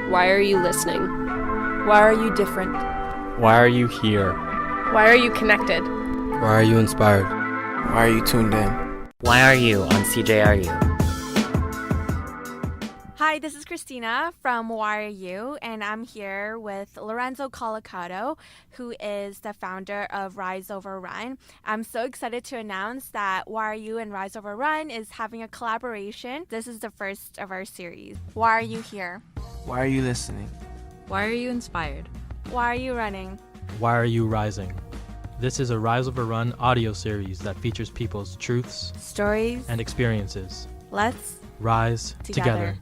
Why are you listening? Why are you different? Why are you here? Why are you connected? Why are you inspired? Why are you tuned in? Why are you on CJRU? Hi, this is Christina from YRU, and I'm here with Lorenzo Colacado, who is the founder of Rise Over Run. I'm so excited to announce that YRU and Rise Over Run is having a collaboration. This is the first of our series. Why are you here? Why are you listening? Why are you inspired? Why are you running? Why are you rising? This is a Rise Over Run audio series that features people's truths, Stories, and experiences. Let's Rise together.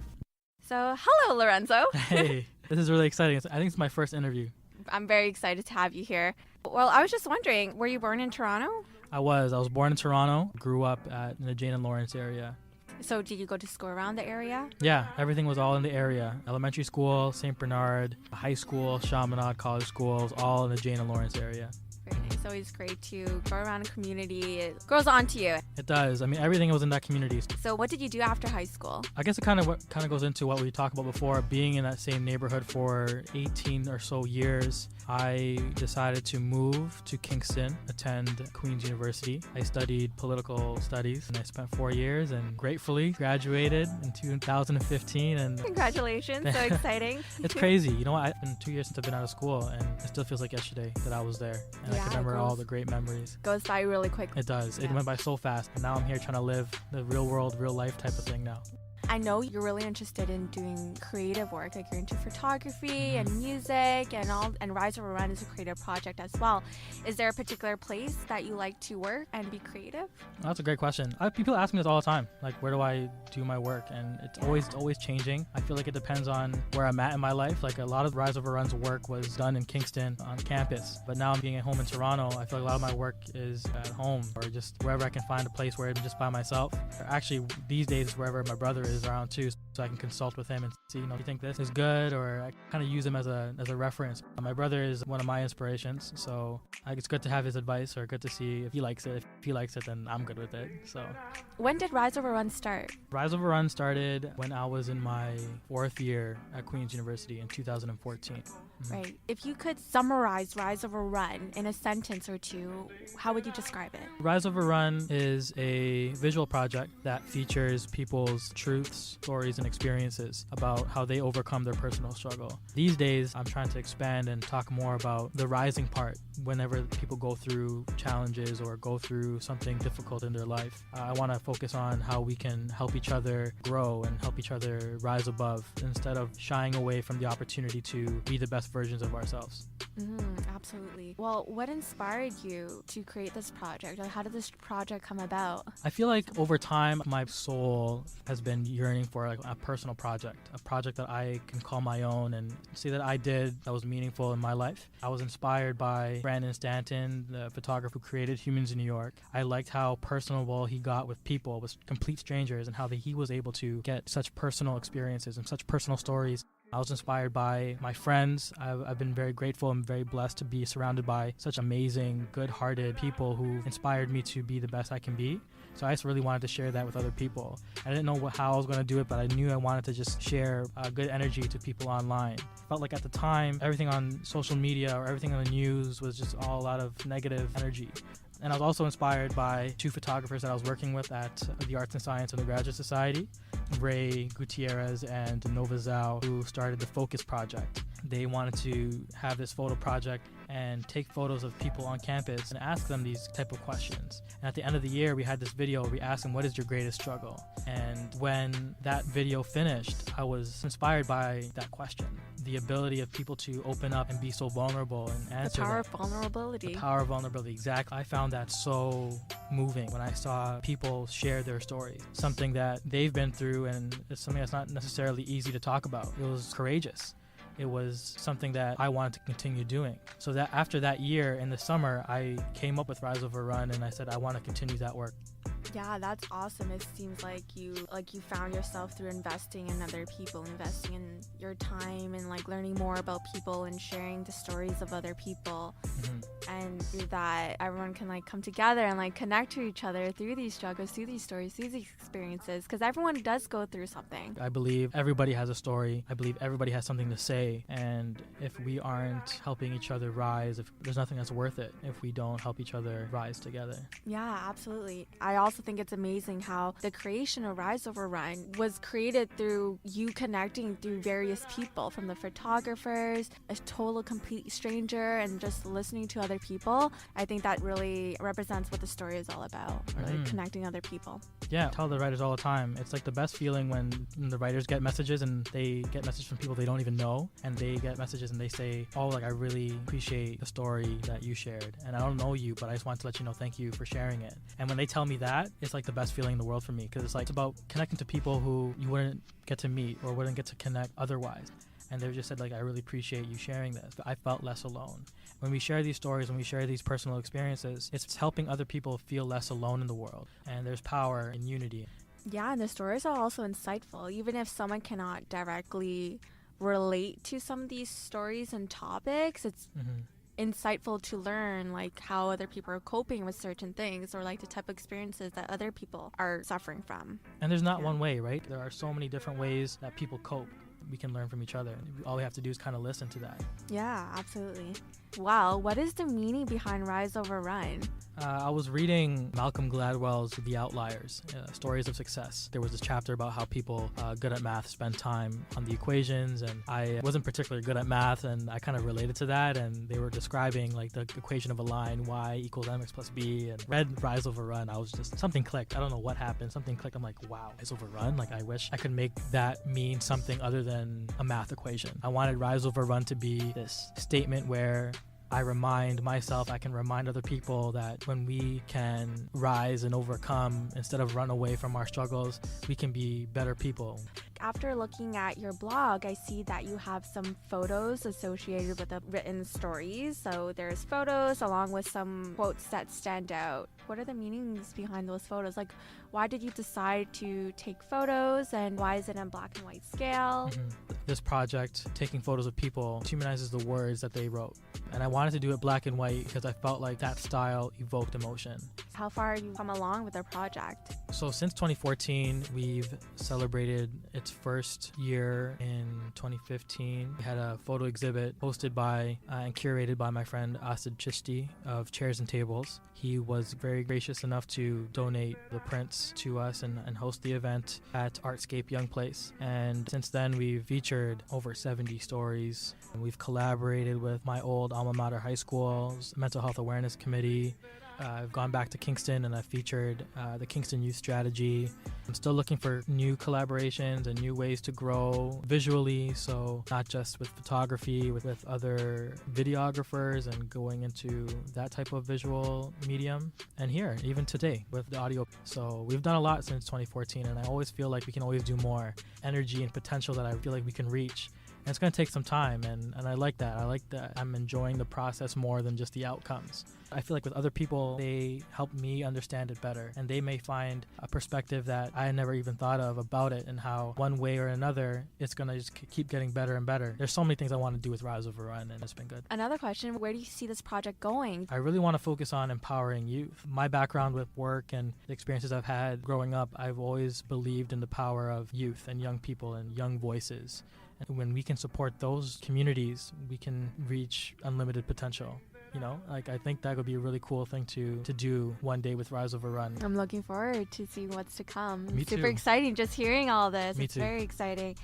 So, hello, Lorenzo. Hey, this is really exciting. I think it's my first interview. I'm very excited to have you here. Well, I was just wondering, were you born in Toronto? I was born in Toronto, grew up in the Jane and Lawrence area. So did you go to school around the area? Yeah, everything was all in the area. Elementary school, St. Bernard, high school, Chaminade, college schools, all in the Jane and Lawrence area. Very nice. It's always great to go around a community. It grows onto you. It does. I mean, everything was in that community. So what did you do after high school? I guess it kind of goes into what we talked about before, being in that same neighborhood for 18 or so years. I decided to move to Kingston, attend Queen's University. I studied political studies and I spent 4 years and gratefully graduated in 2015. And congratulations, so exciting. It's crazy. You know what? It's been 2 years since I've been out of school and it still feels like yesterday that I was there. And I can remember all the great memories. Goes by really quick. It does. Yeah. It went by so fast. And now I'm here trying to live the real world, real life type of thing now. I know you're really interested in doing creative work, like you're into photography and music and Rise Over Run is a creative project as well. Is there a particular place that you like to work and be creative? That's a great question. People ask me this all the time, like where do I do my work? And it's always changing. I feel like it depends on where I'm at in my life. Like a lot of Rise Over Run's work was done in Kingston on campus, but now I'm being at home in Toronto. I feel like a lot of my work is at home or just wherever I can find a place where I'm just by myself. Actually, these days, wherever my brother is around too, so I can consult with him and see, do you think this is good? Or I kind of use him as a reference. My brother is one of my inspirations, so it's good to have his advice or good to see if he likes it. If he likes it, then I'm good with it. So, when did Rise Over Run start? Rise Over Run started when I was in my 4th year at Queen's University in 2014. Right. If you could summarize Rise Over Run in a sentence or two, how would you describe it? Rise Over Run is a visual project that features people's truths, stories, and experiences about how they overcome their personal struggle. These days, I'm trying to expand and talk more about the rising part whenever people go through challenges or go through something difficult in their life. I want to focus on how we can help each other grow and help each other rise above instead of shying away from the opportunity to be the best versions of ourselves. Absolutely. Well, what inspired you to create this project? Or how did this project come about? I feel like over time, my soul has been yearning for like a personal project, a project that I can call my own and see that I did that was meaningful in my life. I was inspired by Brandon Stanton, the photographer who created Humans in New York. I liked how personable he got with people, with complete strangers, and how he was able to get such personal experiences and such personal stories. I was inspired by my friends. I've been very grateful and very blessed to be surrounded by such amazing, good-hearted people who inspired me to be the best I can be. So I just really wanted to share that with other people. I didn't know how I was going to do it, but I knew I wanted to just share good energy to people online. Felt like at the time, everything on social media or everything on the news was just all a lot of negative energy. And I was also inspired by 2 photographers that I was working with at the Arts and Science Undergraduate Society, Ray Gutierrez and Nova Zhao, who started the Focus Project. They wanted to have this photo project and take photos of people on campus and ask them these type of questions. And at the end of the year, we had this video where we asked them, what is your greatest struggle? And when that video finished, I was inspired by that question. The ability of people to open up and be so vulnerable and answer the power of vulnerability. The power of vulnerability, exactly. I found that so moving when I saw people share their stories, something that they've been through, and it's something that's not necessarily easy to talk about. It was courageous. It was something that I wanted to continue doing. So that after that year in the summer, I came up with Rise Over Run and I said, I want to continue that work. Yeah, that's awesome. It seems like you found yourself through investing in other people, investing in your time and learning more about people and sharing the stories of other people. and that everyone can like come together and like connect to each other through these struggles, through these stories, through these experiences, because everyone does go through something. I believe everybody has a story. I believe everybody has something to say. And if we aren't helping each other rise, if there's nothing that's worth it if we don't help each other rise together. Yeah, absolutely. I also think it's amazing how the creation of Rise Over Run was created through you connecting through various people, from the photographers, a total complete stranger, and just listening to other people. I think that really represents what the story is all about, really connecting other people. Yeah, I tell the writers all the time, it's like the best feeling when the writers get messages and they get messages from people they don't even know, and they get messages and they say, oh, like I really appreciate the story that you shared, and I don't know you, but I just wanted to let you know thank you for sharing it. And when they tell me that, it's like the best feeling in the world for me, because it's about connecting to people who you wouldn't get to meet or wouldn't get to connect otherwise. And they just said, like, I really appreciate you sharing this. I felt less alone. When we share these stories, when we share these personal experiences, it's helping other people feel less alone in the world. And there's power in unity. Yeah, and the stories are also insightful. Even if someone cannot directly relate to some of these stories and topics, it's insightful to learn like how other people are coping with certain things, or like the type of experiences that other people are suffering from. And there's not one way, right? There are so many different ways that people cope. We can learn from each other. All we have to do is kind of listen to that. Yeah, absolutely. Well, what is the meaning behind Rise Over Run? I was reading Malcolm Gladwell's The Outliers, Stories of Success. There was this chapter about how people good at math spend time on the equations, and I wasn't particularly good at math, and I kind of related to that, and they were describing like the equation of a line, y equals mx plus b, and read Rise Over Run. I was just, something clicked. I don't know what happened. Something clicked. I'm like, wow, Rise Over Run? Like, I wish I could make that mean something other than a math equation. I wanted Rise Over Run to be this statement where I remind myself, I can remind other people that when we can rise and overcome, instead of run away from our struggles, we can be better people. After looking at your blog, I see that you have some photos associated with the written stories. So there's photos along with some quotes that stand out. What are the meanings behind those photos? Like, why did you decide to take photos, and why is it in black and white scale? This project, taking photos of people, humanizes the words that they wrote. And I wanted to do it black and white because I felt like that style evoked emotion. How far have you come along with the project? So since 2014, we've celebrated its first year in 2015. We had a photo exhibit hosted by and curated by my friend Asid Chishti of Chairs and Tables. He was very gracious enough to donate the prints to us and host the event at Artscape Young Place. And since then, we've featured over 70 stories. And we've collaborated with my old alma mater high school's Mental Health Awareness Committee. I've gone back to Kingston and I've featured the Kingston Youth Strategy. I'm still looking for new collaborations and new ways to grow visually, so not just with photography, with other videographers and going into that type of visual medium. And here, even today, with the audio. So we've done a lot since 2014, and I always feel like we can always do more. Energy and potential that I feel like we can reach. And it's going to take some time, and I like that. I like that I'm enjoying the process more than just the outcomes. I feel like with other people, they help me understand it better, and they may find a perspective that I never even thought of about it, and how one way or another, it's going to just keep getting better and better. There's so many things I want to do with Rise Over Run, and it's been good. Another question, where do you see this project going? I really want to focus on empowering youth. My background with work and the experiences I've had growing up, I've always believed in the power of youth and young people and young voices. And when we can support those communities, we can reach unlimited potential. You know, like, I think that would be a really cool thing to do one day with Rise Over Run. I'm looking forward to seeing what's to come. Me Super too. exciting just hearing all this. Me It's too. very exciting.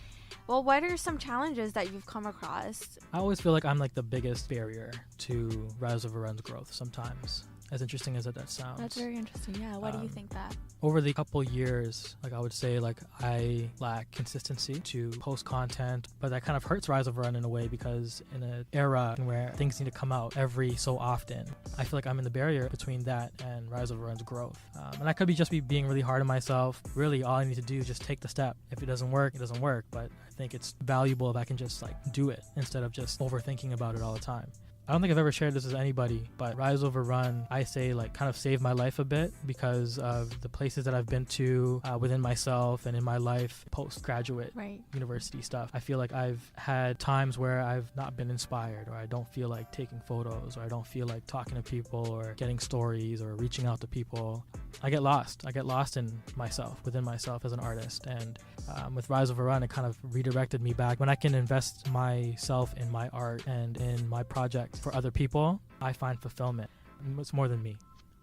Well, what are some challenges that you've come across? I always feel like I'm like the biggest barrier to Rise Over Run's growth sometimes. As interesting as that sounds. That's very interesting. Yeah, why do you think that? Over the couple years, like, I would say, like, I lack consistency to post content, but that kind of hurts Rise Over Run in a way, because in an era where things need to come out every so often, I feel like I'm in the barrier between that and Rise Over Run's growth. And I could be being really hard on myself. Really, all I need to do is just take the step. If it doesn't work, it doesn't work, but I think it's valuable if I can just, like, do it instead of just overthinking about it all the time. I don't think I've ever shared this with anybody, but Rise Over Run, I say like kind of saved my life a bit because of the places that I've been to within myself and in my life postgraduate university stuff. I feel like I've had times where I've not been inspired, or I don't feel like taking photos, or I don't feel like talking to people or getting stories or reaching out to people. I get lost in myself, within myself as an artist. And with Rise Over Run, it kind of redirected me back. When I can invest myself in my art and in my project for other people, I find fulfillment. It's more than me.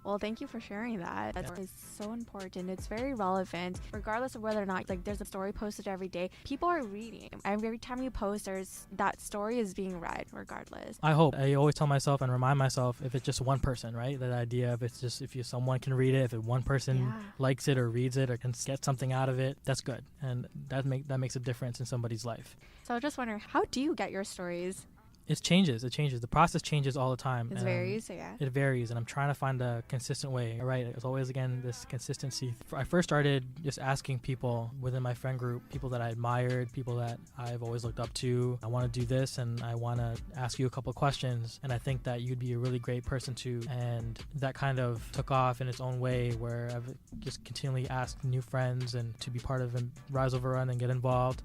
Well, thank you for sharing that. That is so important. It's very relevant, regardless of whether or not there's a story posted every day. People are reading. Every time you post, that story is being read, regardless. I hope. I always tell myself and remind myself, if it's just one person, right? That idea of if someone can read it, if one person likes it or reads it or can get something out of it, that's good, and that makes a difference in somebody's life. So I was just wondering, how do you get your stories? It changes. The process changes all the time. It varies, yeah. It varies, and I'm trying to find a consistent way. Right, it's always, again, this consistency. I first started just asking people within my friend group, people that I admired, people that I've always looked up to. I want to do this, and I want to ask you a couple of questions, and I think that you'd be a really great person to. And that kind of took off in its own way, where I've just continually asked new friends and to be part of Rise Over Run and get involved.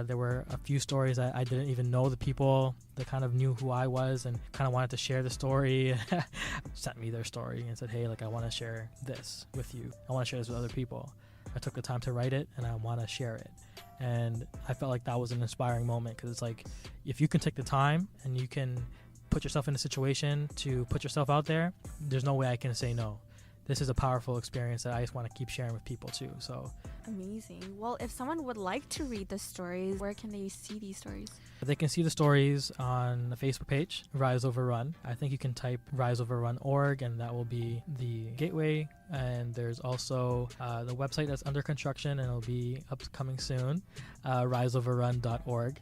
There were a few stories that I didn't even know the people that kind of knew who I was and kind of wanted to share the story. Sent me their story and said, hey, I want to share this with you. I want to share this with other people. I took the time to write it, and I want to share it. And I felt like that was an inspiring moment, because it's like, if you can take the time and you can put yourself in a situation to put yourself out there, there's no way I can say no. This is a powerful experience that I just want to keep sharing with people too. So amazing. Well, if someone would like to read the stories, where can they see these stories? They can see the stories on the Facebook page, Rise Over Run. I think you can type riseoverrun.org, and that will be the gateway. And there's also the website that's under construction, and it'll be upcoming soon, riseoverrun.org.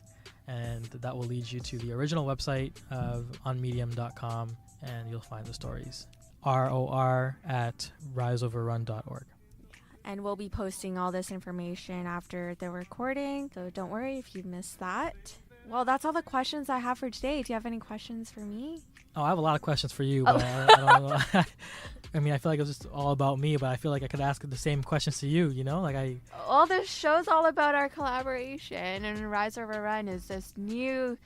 And that will lead you to the original website of onmedium.com, and you'll find the stories. ROR at riseoverrun.org. And we'll be posting all this information after the recording, so don't worry if you missed that. Well, that's all the questions I have for today. Do you have any questions for me? Oh, I have a lot of questions for you, but I don't know. I mean, I feel like it was just all about me, but I feel like I could ask the same questions to you, you know? Well, this show's all about our collaboration, and Rise Over Run is this new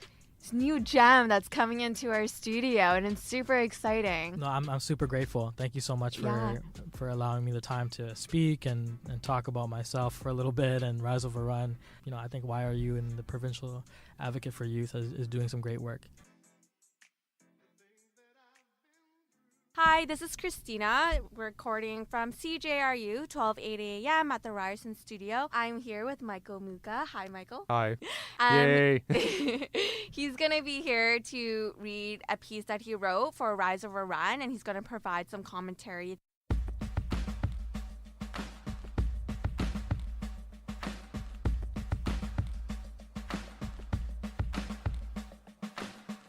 gem that's coming into our studio, and it's super exciting. No, I'm super grateful. Thank you so much for allowing me the time to speak and talk about myself for a little bit and Rise Over Run. You know, I think YRU and the Provincial Advocate for Youth is doing some great work. Hi, this is Christina, recording from CJRU, 1280 AM at the Ryerson studio. I'm here with Michael Muka. Hi, Michael. Hi. Yay. He's going to be here to read a piece that he wrote for Rise Over Run, and he's going to provide some commentary.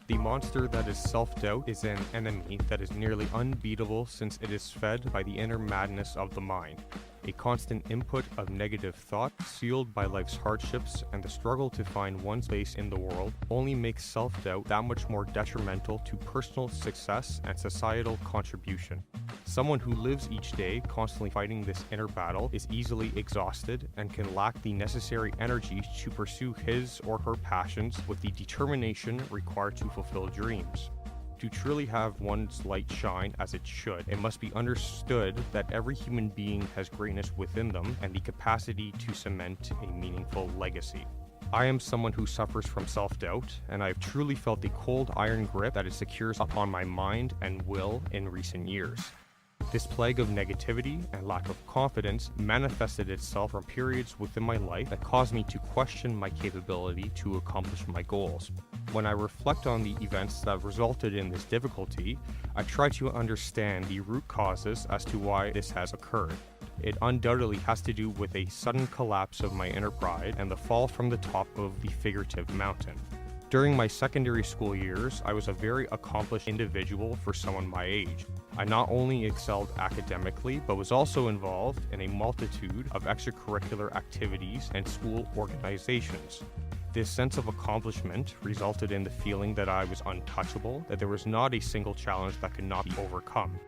The monster that is self-doubt is an enemy that is nearly unbeatable, since it is fed by the inner madness of the mind. A constant input of negative thought, fueled by life's hardships and the struggle to find one's space in the world, only makes self-doubt that much more detrimental to personal success and societal contribution. Someone who lives each day constantly fighting this inner battle is easily exhausted and can lack the necessary energy to pursue his or her passions with the determination required to fulfill dreams. To truly have one's light shine as it should, it must be understood that every human being has greatness within them and the capacity to cement a meaningful legacy. I am someone who suffers from self-doubt, and I've truly felt the cold iron grip that it secures upon my mind and will in recent years. This plague of negativity and lack of confidence manifested itself from periods within my life that caused me to question my capability to accomplish my goals. When I reflect on the events that resulted in this difficulty, I try to understand the root causes as to why this has occurred. It undoubtedly has to do with a sudden collapse of my inner pride and the fall from the top of the figurative mountain. During my secondary school years, I was a very accomplished individual for someone my age. I not only excelled academically, but was also involved in a multitude of extracurricular activities and school organizations. This sense of accomplishment resulted in the feeling that I was untouchable, that there was not a single challenge that could not be overcome.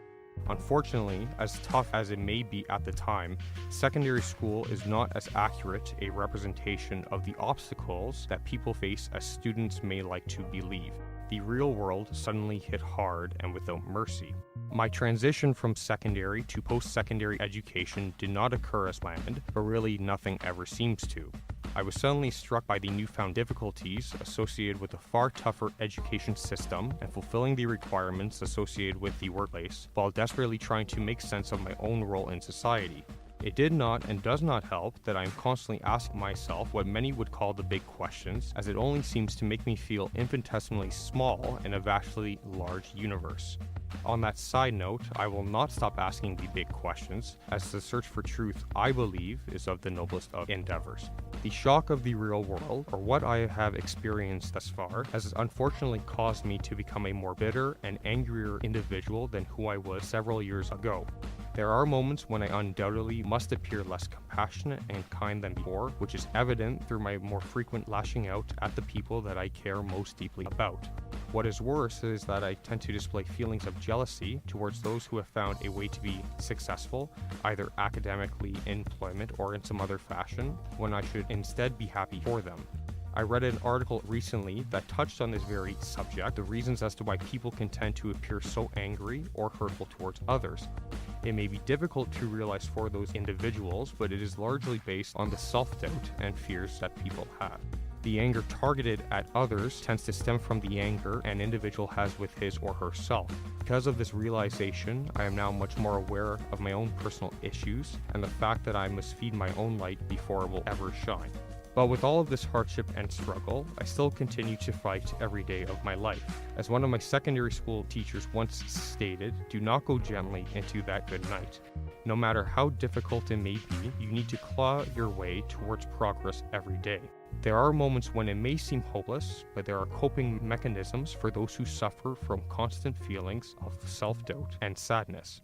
Unfortunately, as tough as it may be at the time, secondary school is not as accurate a representation of the obstacles that people face as students may like to believe. The real world suddenly hit hard and without mercy. My transition from secondary to post-secondary education did not occur as planned, but really nothing ever seems to. I was suddenly struck by the newfound difficulties associated with a far tougher education system and fulfilling the requirements associated with the workplace, while desperately trying to make sense of my own role in society. It did not and does not help that I am constantly asking myself what many would call the big questions, as it only seems to make me feel infinitesimally small in a vastly large universe. On that side note, I will not stop asking the big questions, as the search for truth, I believe, is of the noblest of endeavors. The shock of the real world, or what I have experienced thus far, has unfortunately caused me to become a more bitter and angrier individual than who I was several years ago. There are moments when I undoubtedly must appear less compassionate and kind than before, which is evident through my more frequent lashing out at the people that I care most deeply about. What is worse is that I tend to display feelings of jealousy towards those who have found a way to be successful, either academically, in employment, or in some other fashion, when I should instead be happy for them. I read an article recently that touched on this very subject, the reasons as to why people can tend to appear so angry or hurtful towards others. It may be difficult to realize for those individuals, but it is largely based on the self-doubt and fears that people have. The anger targeted at others tends to stem from the anger an individual has with his or herself. Because of this realization, I am now much more aware of my own personal issues and the fact that I must feed my own light before it will ever shine. But with all of this hardship and struggle, I still continue to fight every day of my life. As one of my secondary school teachers once stated, do not go gently into that good night. No matter how difficult it may be, you need to claw your way towards progress every day. There are moments when it may seem hopeless, but there are coping mechanisms for those who suffer from constant feelings of self-doubt and sadness.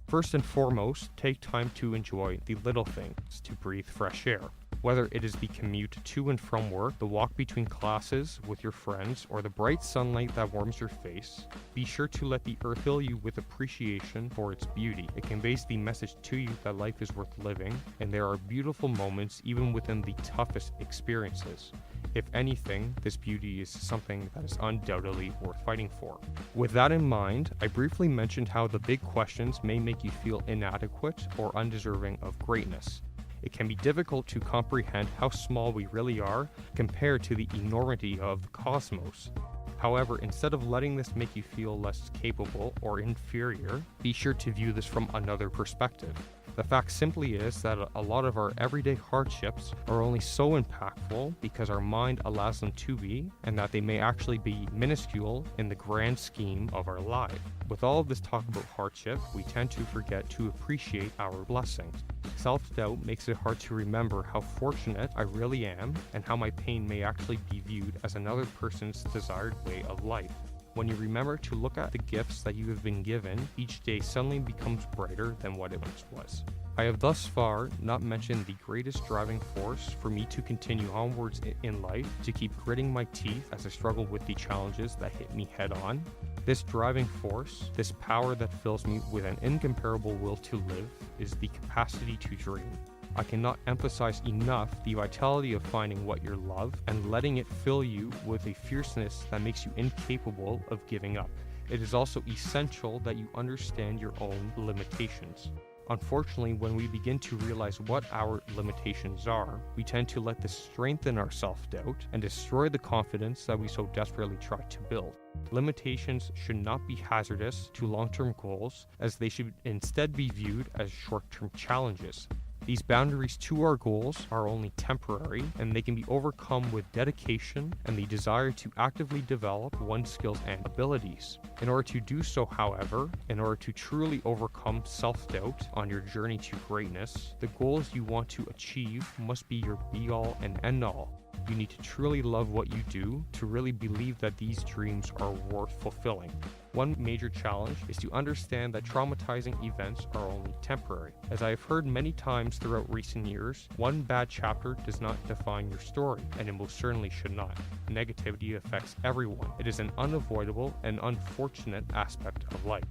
First and foremost, take time to enjoy the little things, to breathe fresh air. Whether it is the commute to and from work, the walk between classes with your friends, or the bright sunlight that warms your face, be sure to let the earth fill you with appreciation for its beauty. It conveys the message to you that life is worth living, and there are beautiful moments even within the toughest experiences. If anything, this beauty is something that is undoubtedly worth fighting for. With that in mind, I briefly mentioned how the big questions may make you feel inadequate or undeserving of greatness. It can be difficult to comprehend how small we really are compared to the enormity of the cosmos. However, instead of letting this make you feel less capable or inferior, be sure to view this from another perspective. The fact simply is that a lot of our everyday hardships are only so impactful because our mind allows them to be, and that they may actually be minuscule in the grand scheme of our life. With all of this talk about hardship, we tend to forget to appreciate our blessings. Self-doubt makes it hard to remember how fortunate I really am and how my pain may actually be viewed as another person's desired way of life. When you remember to look at the gifts that you have been given, each day suddenly becomes brighter than what it once was. I have thus far not mentioned the greatest driving force for me to continue onwards in life, to keep gritting my teeth as I struggle with the challenges that hit me head on. This driving force, this power that fills me with an incomparable will to live, is the capacity to dream. I cannot emphasize enough the vitality of finding what you love and letting it fill you with a fierceness that makes you incapable of giving up. It is also essential that you understand your own limitations. Unfortunately, when we begin to realize what our limitations are, we tend to let this strengthen our self-doubt and destroy the confidence that we so desperately try to build. Limitations should not be hazardous to long-term goals, as they should instead be viewed as short-term challenges. These boundaries to our goals are only temporary, and they can be overcome with dedication and the desire to actively develop one's skills and abilities. In order to do so, however, in order to truly overcome self-doubt on your journey to greatness, the goals you want to achieve must be your be-all and end-all. You need to truly love what you do to really believe that these dreams are worth fulfilling. One major challenge is to understand that traumatizing events are only temporary. As I have heard many times throughout recent years, one bad chapter does not define your story, and it most certainly should not. Negativity affects everyone. It is an unavoidable and unfortunate aspect of life.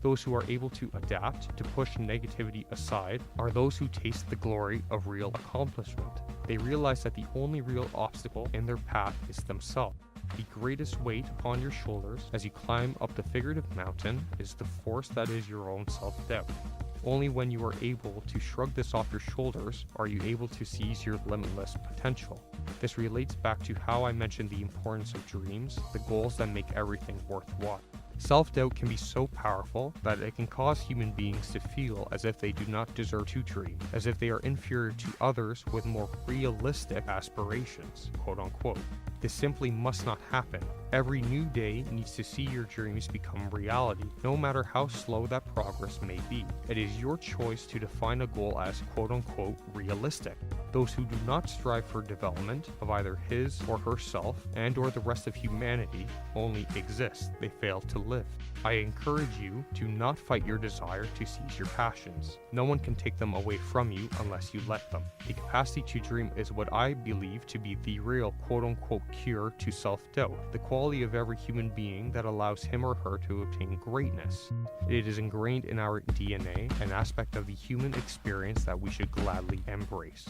Those who are able to adapt, to push negativity aside, are those who taste the glory of real accomplishment. They realize that the only real obstacle in their path is themselves. The greatest weight upon your shoulders as you climb up the figurative mountain is the force that is your own self-doubt. Only when you are able to shrug this off your shoulders are you able to seize your limitless potential. This relates back to how I mentioned the importance of dreams, the goals that make everything worthwhile. Self-doubt can be so powerful that it can cause human beings to feel as if they do not deserve to dream, as if they are inferior to others with more realistic aspirations, quote unquote. This simply must not happen. Every new day needs to see your dreams become reality, no matter how slow that progress may be. It is your choice to define a goal as quote-unquote realistic. Those who do not strive for development of either his or herself and or the rest of humanity only exist. They fail to live. I encourage you to not fight your desire to seize your passions. No one can take them away from you unless you let them. The capacity to dream is what I believe to be the real quote-unquote cure to self-doubt, the quality of every human being that allows him or her to obtain greatness. It is ingrained in our DNA, an aspect of the human experience that we should gladly embrace.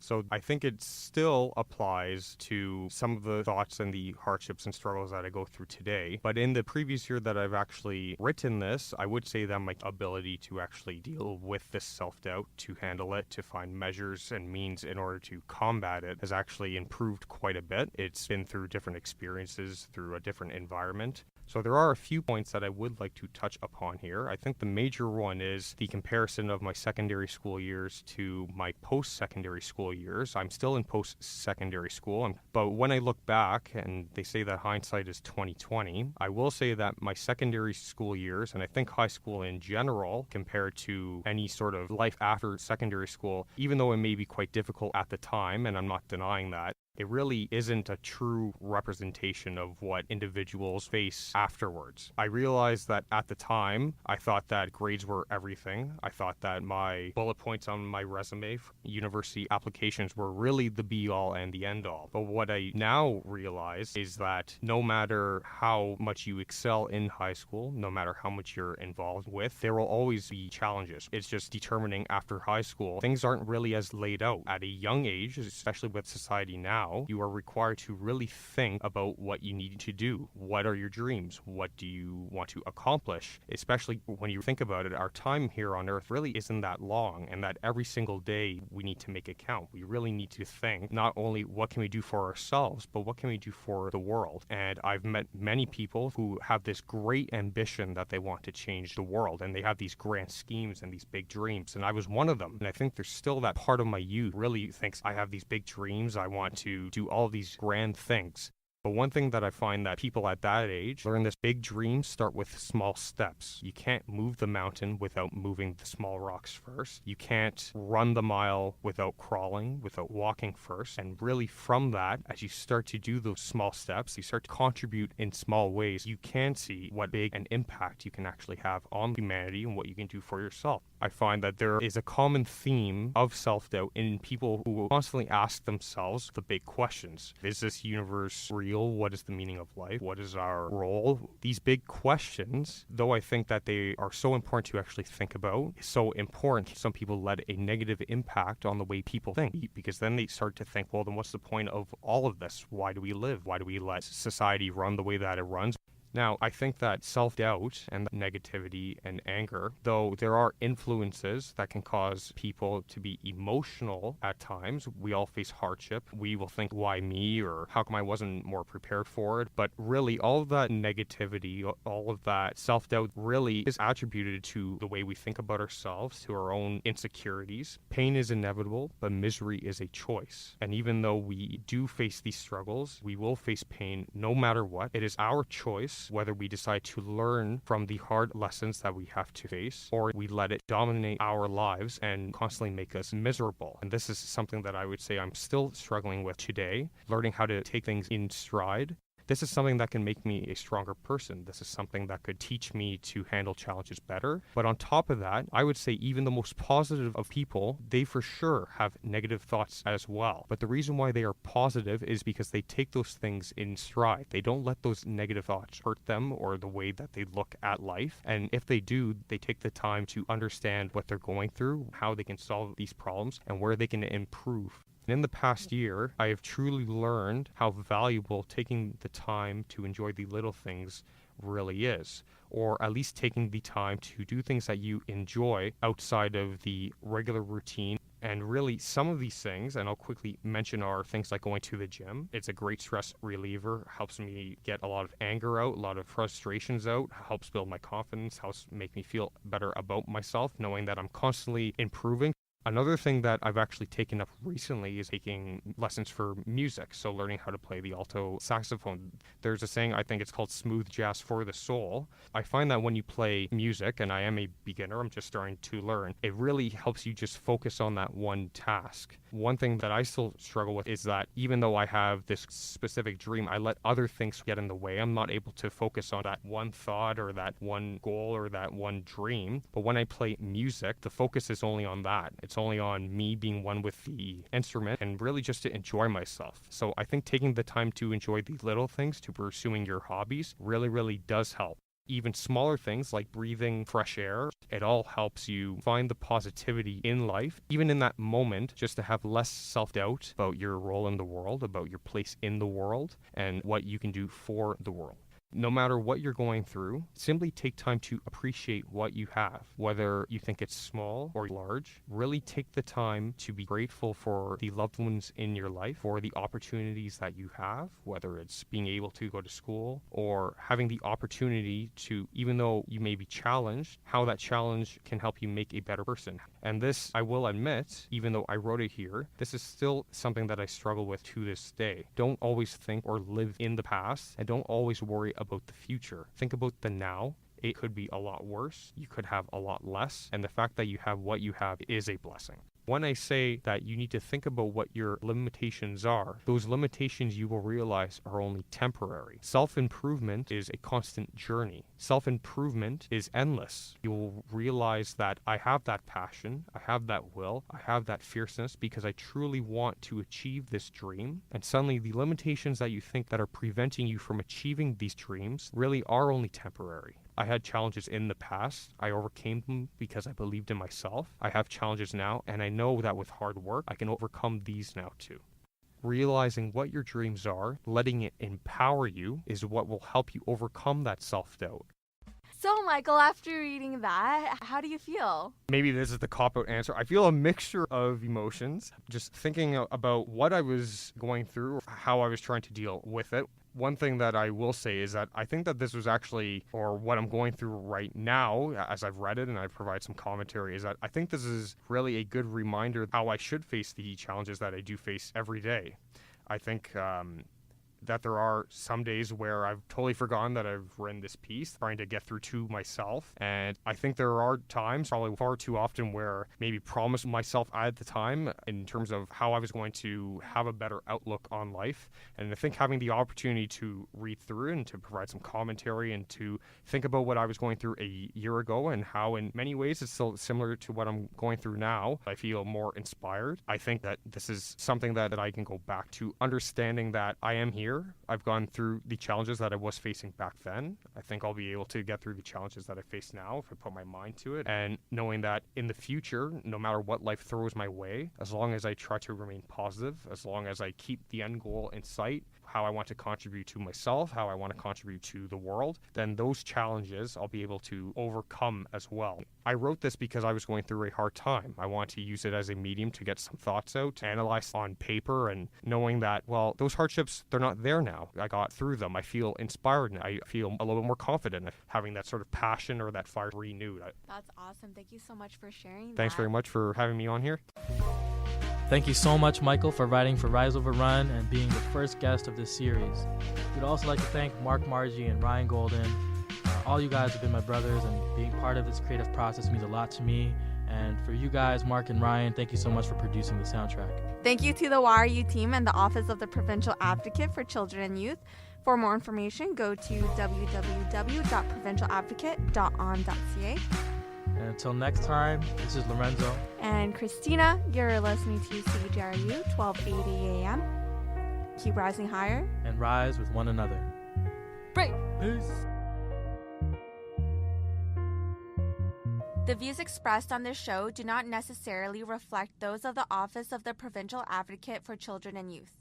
So I think it still applies to some of the thoughts and the hardships and struggles that I go through today. But in the previous year that I've actually written this, I would say that my ability to actually deal with this self-doubt, to handle it, to find measures and means in order to combat it has actually improved quite a bit. It's been through different experiences, through a different environment. So there are a few points that I would like to touch upon here. I think the major one is the comparison of my secondary school years to my post-secondary school years. I'm still in post-secondary school, but when I look back, and they say that hindsight is 20/20, I will say that my secondary school years, and I think high school in general, compared to any sort of life after secondary school, even though it may be quite difficult at the time, and I'm not denying that, it really isn't a true representation of what individuals face afterwards. I realized that at the time, I thought that grades were everything. I thought that my bullet points on my resume for university applications were really the be-all and the end-all. But what I now realize is that no matter how much you excel in high school, no matter how much you're involved with, there will always be challenges. It's just determining after high school, things aren't really as laid out. At a young age, especially with society now, you are required to really think about what you need to do. What are your dreams? What do you want to accomplish? Especially when you think about it, our time here on Earth really isn't that long, and that every single day we need to make it count. We really need to think not only what can we do for ourselves, but what can we do for the world. And I've met many people who have this great ambition that they want to change the world, and they have these grand schemes and these big dreams, and I was one of them. And I think there's still that part of my youth really thinks I have these big dreams, I want to do all these grand things. But one thing that I find that people at that age learn this big dreams start with small steps. You can't move the mountain without moving the small rocks first. You can't run the mile without crawling, without walking first. And really from that, as you start to do those small steps, you start to contribute in small ways, you can see what big an impact you can actually have on humanity and what you can do for yourself. I find that there is a common theme of self-doubt in people who constantly ask themselves the big questions. Is this universe real? What is the meaning of life? What is our role? These big questions, though I think that they are so important to actually think about, is so important. Some people let a negative impact on the way people think, because then they start to think, well, then what's the point of all of this? Why do we live? Why do we let society run the way that it runs? Now, I think that self-doubt and negativity and anger, though there are influences that can cause people to be emotional at times, we all face hardship. We will think, why me? Or how come I wasn't more prepared for it? But really, all of that negativity, all of that self-doubt really is attributed to the way we think about ourselves, to our own insecurities. Pain is inevitable, but misery is a choice. And even though we do face these struggles, we will face pain no matter what. It is our choice choice whether we decide to learn from the hard lessons that we have to face, or we let it dominate our lives and constantly make us miserable. And this is something that I would say I'm still struggling with today, learning how to take things in stride. This is something that can make me a stronger person. This is something that could teach me to handle challenges better. But on top of that, I would say even the most positive of people, they for sure have negative thoughts as well. But the reason why they are positive is because they take those things in stride. They don't let those negative thoughts hurt them or the way that they look at life. And if they do, they take the time to understand what they're going through, how they can solve these problems, and where they can improve. In the past year, I have truly learned how valuable taking the time to enjoy the little things really is, or at least taking the time to do things that you enjoy outside of the regular routine. And really, some of these things, and I'll quickly mention, are things like going to the gym. It's a great stress reliever, helps me get a lot of anger out, a lot of frustrations out, helps build my confidence, helps make me feel better about myself, knowing that I'm constantly improving. Another thing that I've actually taken up recently is taking lessons for music, so learning how to play the alto saxophone. There's a saying, I think it's called smooth jazz for the soul. I find that when you play music, and I am a beginner, I'm just starting to learn, it really helps you just focus on that one task. One thing that I still struggle with is that even though I have this specific dream, I let other things get in the way. I'm not able to focus on that one thought or that one goal or that one dream. But when I play music, the focus is only on that. It's only on me being one with the instrument and really just to enjoy myself. So I think taking the time to enjoy the little things, to pursuing your hobbies, really does help. Even smaller things like breathing fresh air, it all helps you find the positivity in life, even in that moment, just to have less self-doubt about your role in the world, about your place in the world, and what you can do for the world. No matter what you're going through, simply take time to appreciate what you have, whether you think it's small or large. Really take the time to be grateful for the loved ones in your life, for the opportunities that you have, whether it's being able to go to school or having the opportunity to, even though you may be challenged, how that challenge can help you make a better person. And this, I will admit, even though I wrote it here, this is still something that I struggle with to this day. Don't always think or live in the past, and don't always worry about the future. Think about the now. It could be a lot worse. You could have a lot less. And the fact that you have what you have is a blessing. When I say that you need to think about what your limitations are, those limitations you will realize are only temporary. Self-improvement is a constant journey. Self-improvement is endless. You will realize that I have that passion, I have that will, I have that fierceness because I truly want to achieve this dream. And suddenly the limitations that you think that are preventing you from achieving these dreams really are only temporary. I had challenges in the past. I overcame them because I believed in myself. I have challenges now, and I know that with hard work, I can overcome these now too. Realizing what your dreams are, letting it empower you, is what will help you overcome that self-doubt. So, Michael, after reading that, how do you feel? Maybe this is the cop-out answer. I feel a mixture of emotions. Just thinking about what I was going through, how I was trying to deal with it. One thing that I will say is that I think that this was actually, or what I'm going through right now, as I've read it and I provide some commentary, is that I think this is really a good reminder of how I should face the challenges that I do face every day. I think that there are some days where I've totally forgotten that I've written this piece, trying to get through to myself. And I think there are times, probably far too often, where maybe promised myself at the time in terms of how I was going to have a better outlook on life. And I think having the opportunity to read through and to provide some commentary and to think about what I was going through a year ago and how in many ways it's still similar to what I'm going through now, I feel more inspired. I think that this is something that I can go back to, understanding that I am here. I've gone through the challenges that I was facing back then. I think I'll be able to get through the challenges that I face now if I put my mind to it. And knowing that in the future, no matter what life throws my way, as long as I try to remain positive, as long as I keep the end goal in sight, how I want to contribute to myself, how I want to contribute to the world, then those challenges I'll be able to overcome as well. I wrote this because I was going through a hard time. I want to use it as a medium to get some thoughts out, analyze on paper, and knowing that, well, those hardships, they're not there now. I got through them. I feel inspired and I feel a little bit more confident having that sort of passion or that fire renewed. That's awesome. Thank you so much for sharing Thanks very much for having me on here. Thank you so much, Michael, for writing for Rise Over Run and being the first guest of this series. We'd also like to thank Mark Margie and Ryan Golden. All you guys have been my brothers, and being part of this creative process means a lot to me. And for you guys, Mark and Ryan, thank you so much for producing the soundtrack. Thank you to the YRU team and the Office of the Provincial Advocate for Children and Youth. For more information, go to www.provincialadvocate.on.ca. And until next time, this is Lorenzo. And Christina, you're listening to CJRU 1280 AM. Keep rising higher. And rise with one another. Break. Peace. The views expressed on this show do not necessarily reflect those of the Office of the Provincial Advocate for Children and Youth.